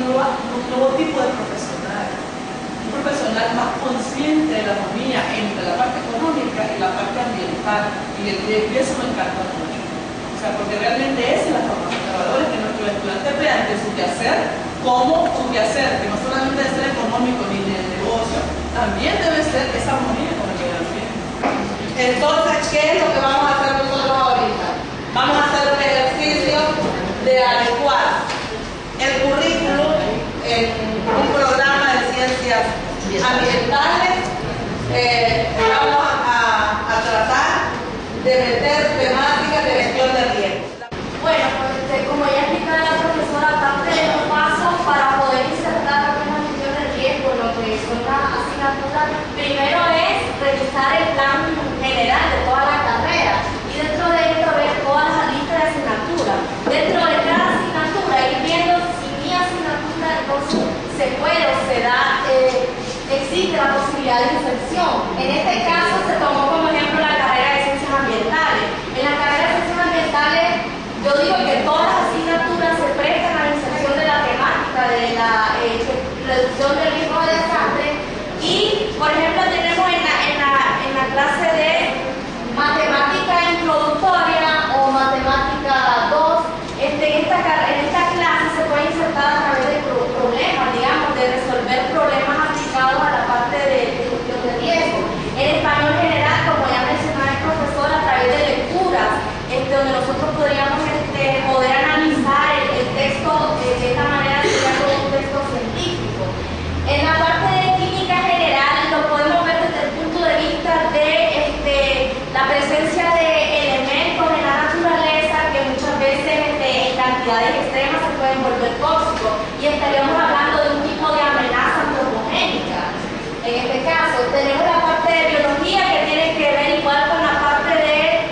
un nuevo tipo de profesional. Un profesional más consciente de la familia entre la parte económica y la parte ambiental. Y eso me encanta mucho. O sea, porque realmente esa es la formación de valores, que nuestros estudiantes vean que su quehacer, como su quehacer, que no solamente debe ser económico ni de negocio, también debe ser esa armonía con el medio ambiente. Entonces, ¿qué es lo que vamos a hacer nosotros ahorita? Vamos a hacer un ejercicio de adecuar el currículum en un programa de ciencias ambientales. Vamos a tratar de meter temáticas de gestión de riesgos. Bueno, pues como ya explicaba la profesora, parte de los pasos para poder insertar la gestión de riesgo, lo que son las asignaturas, primero es revisar el plan general de toda la carrera y dentro de esto ver todas las listas de asignaturas. Dentro de cada asignatura ir viendo si mi asignatura entonces se puede o se da, existe la posibilidad de inserción. En este caso se tomó como ejemplo la carrera de ciencias ambientales. En la carrera de ciencias ambientales yo digo que todas las asignaturas se prestan a la inserción de la temática de la reducción del riesgo de desastre y, por ejemplo, tenemos en la clase de matemática introductoria o matemática 2, en esta clase se puede insertar a través de problemas, digamos, de resolver problemas aplicados a la parte de gestión de riesgo. En español general, como ya mencionaba el profesor, a través de lecturas, donde nosotros podríamos poder analizar el texto de esta manera, sería como un texto científico. En la parte de química general lo podemos ver desde el punto de vista de la presencia de elementos en la naturaleza que muchas veces en cantidades extremas se pueden volver tóxicos y estaríamos hablando de un tipo de amenaza antropogénica. En este caso tenemos la parte de biología que tiene que ver igual con la parte de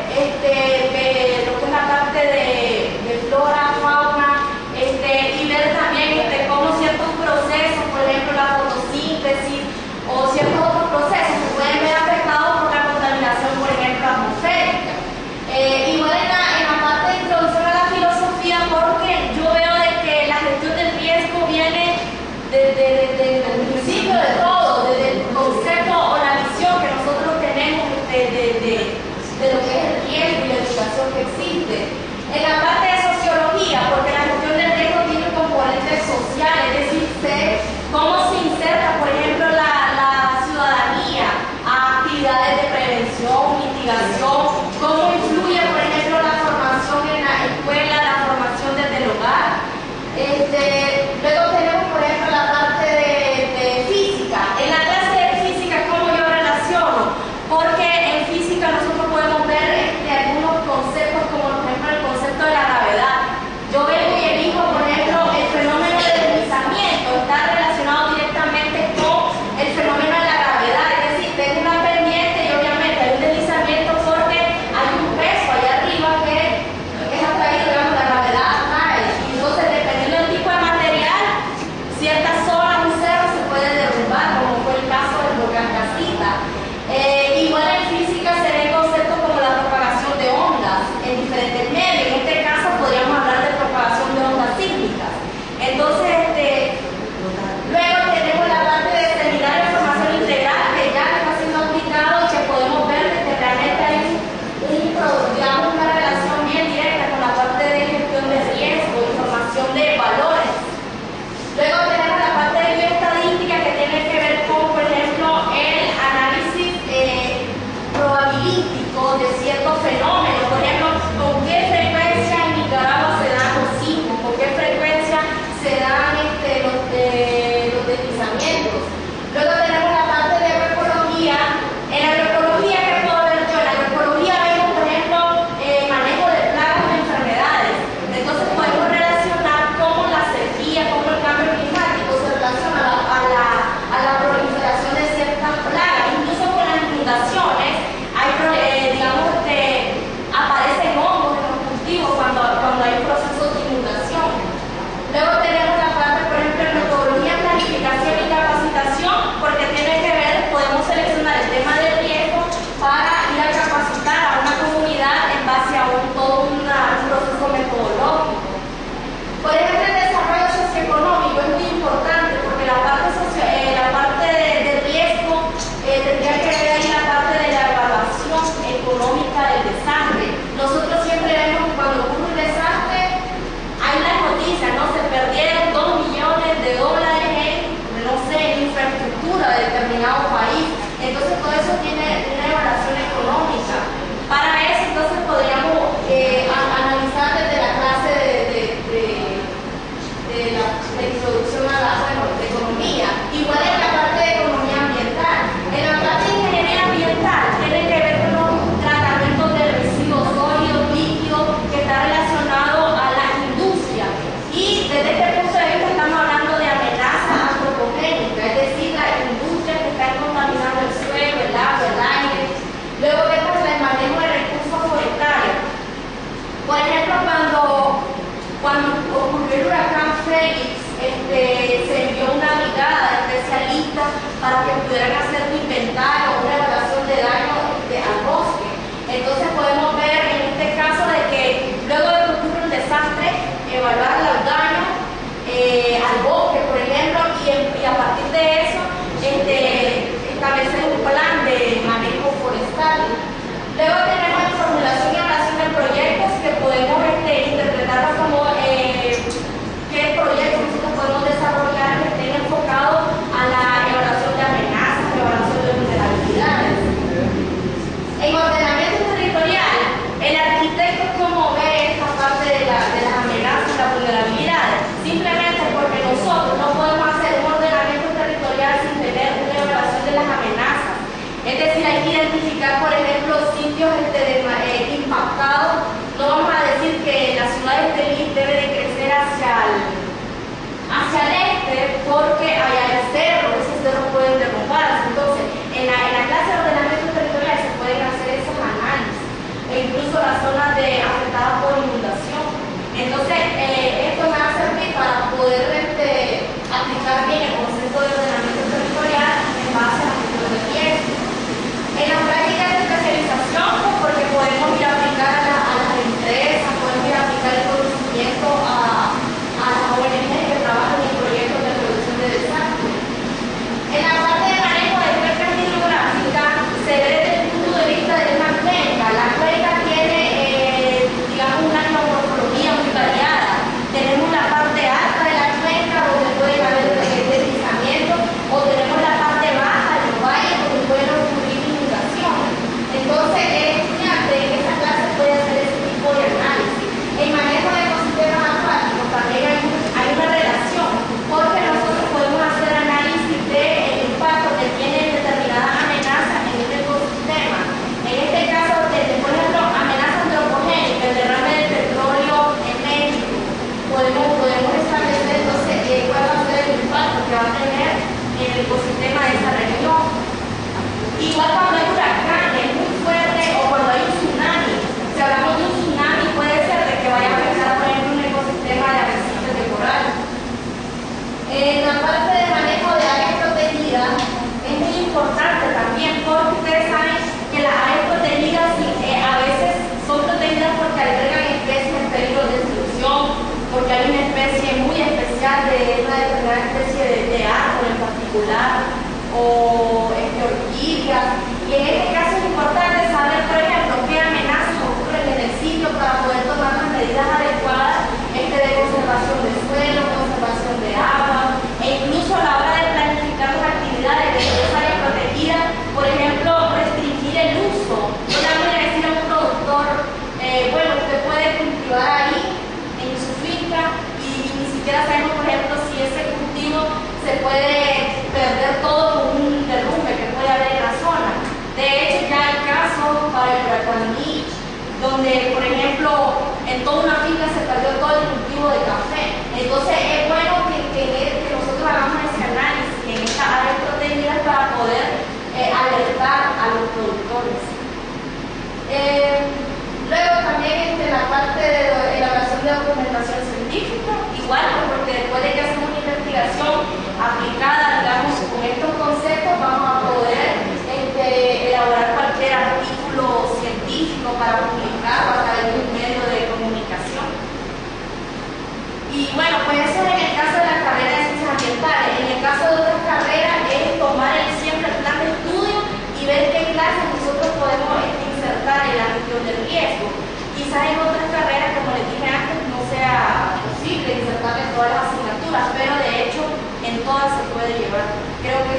lo que es la parte de flora, fauna, y ver también cómo ciertos procesos, por ejemplo la fotosíntesis o ciertos otros procesos se pueden ver afectados por la contaminación, por ejemplo, atmosférica. Igual en la parte de introducción a la filosofía, porque yo veo de que la gestión del riesgo viene desde el principio de todo, desde el concepto o la visión que nosotros tenemos de lo que es el riesgo y la educación que existe. En la parte de sociología, porque la gestión del riesgo tiene un componente social, es decir, cómo se inserta, por ejemplo, la ciudadanía a actividades de prevención, mitigación, cómo influye, por ejemplo, la formación en la escuela, la formación desde el hogar. Luego tenemos, por ejemplo, la parte de física. En la clase de física, ¿cómo yo relaciono? Porque en física nosotros podemos ver algunos conceptos, como por ejemplo el concepto de la gravedad. Yo veo y elijo, por ejemplo, el fenómeno del deslizamiento, está relacionado directamente con el fenómeno de la gravedad, es decir, tengo una pendiente y obviamente hay un deslizamiento porque hay un peso allá arriba que es atraído, digamos, la gravedad atrae. Y entonces, dependiendo del tipo de material, cierta zona, un cerro se puede derrumbar, como fue el caso del volcán Casita. Igual en física se ven conceptos como la propagación de ondas en diferentes medios. En este caso podríamos hablar de propagación de ondas sísmicas. Entonces, luego tenemos la parte de seminario de formación integral que ya está siendo aplicado y que podemos ver que realmente hay digamos, una relación bien directa con la parte de gestión de riesgo, información de valores. Luego tenemos la parte de bioestadística que tiene que ver con, por ejemplo, el análisis probabilístico de ciertos fenómenos. Por ejemplo, con qué frecuencia en Nicaragua se dan los sismos, con qué frecuencia se dan los deslizamientos. Luego tenemos la parte de agroecología. En la agroecología, ¿qué puedo ver yo? En la agroecología vemos, por ejemplo, manejo de plagas o enfermedades. Entonces podemos relacionar cómo la sequía, cómo el cambio climático se relaciona a la proliferación de ciertas plagas. Incluso con las inundaciones hay, digamos, Entonces, esto me va a servir para poder aplicar bien el concepto de ordenamiento territorial en base a la gestión del riesgo. En la práctica de especialización, pues, porque podemos ir a aplicar a las empresas, podemos ir a aplicar el conocimiento a las ONG que trabajan en proyectos de reducción de desastres. En la parte de manejo de cuencas hidrográficas se ve desde el punto de vista de una cuenca. La cuenca tiene, digamos, una geomorfología muy variada. Tenemos la parte alta de la cuenca donde puede haber deslizamientos, o tenemos la parte baja de los valles donde pueden ocurrir inundaciones. Entonces, el estudiante en esta clase puede hacer ese tipo de análisis. El manejo de ecosistemas acuáticos también hay una relación, porque nosotros podemos hacer análisis del impacto que tiene determinadas amenazas en este ecosistema. En este caso, por ejemplo, amenaza antropogénica, el derrame de petróleo en México. Podemos establecer entonces cuál va a ser el impacto que va a tener en el ecosistema de esa región. Igual cuando hay huracanes muy fuertes o cuando hay un tsunami. Si hablamos de un tsunami, puede ser de que vaya a afectar, por ejemplo, un ecosistema de arrecifes de coral. En la parte de manejo de áreas protegidas es muy importante también, porque ustedes saben que las áreas protegidas a veces son protegidas porque albergan especies en peligro de extinción, porque hay una especie muy especial de una determinada especie de árbol en particular, o orquídeas. Y en este caso es importante saber, por ejemplo, qué amenazas ocurren en el sitio para poder tomar las medidas adecuadas de conservación de suelo, conservación de agua, e incluso a la hora de planificar las actividades de esa área protegida, por ejemplo, restringir el uso. No le voy a decir a un productor, bueno, usted puede cultivar ahí en su finca y ni siquiera sabemos, por ejemplo, si ese cultivo se puede perder todo con un derrumbe que puede haber en la zona. De hecho, ya hay casos para el huracán Mitch, donde, por ejemplo, en toda una finca se perdió todo el cultivo de café. Entonces, es bueno que nosotros hagamos ese análisis en estas áreas protegidas para poder alertar a los productores. Luego también la parte de elaboración de documentación científica, igual, porque después de que hacemos una investigación aplicada, digamos, con estos conceptos, vamos a poder elaborar cualquier artículo científico para publicar o a través de un medio de comunicación. Y bueno, pues eso es en el caso de la carrera de ciencias ambientales. En el caso de otras carreras es tomar siempre el plan de estudio y ver qué clases nosotros podemos insertar en la gestión del riesgo. Quizás en otras carreras, como les dije antes, no sea posible insertar en todas las asignaturas, pero de hecho en todas se puede llevar. Creo que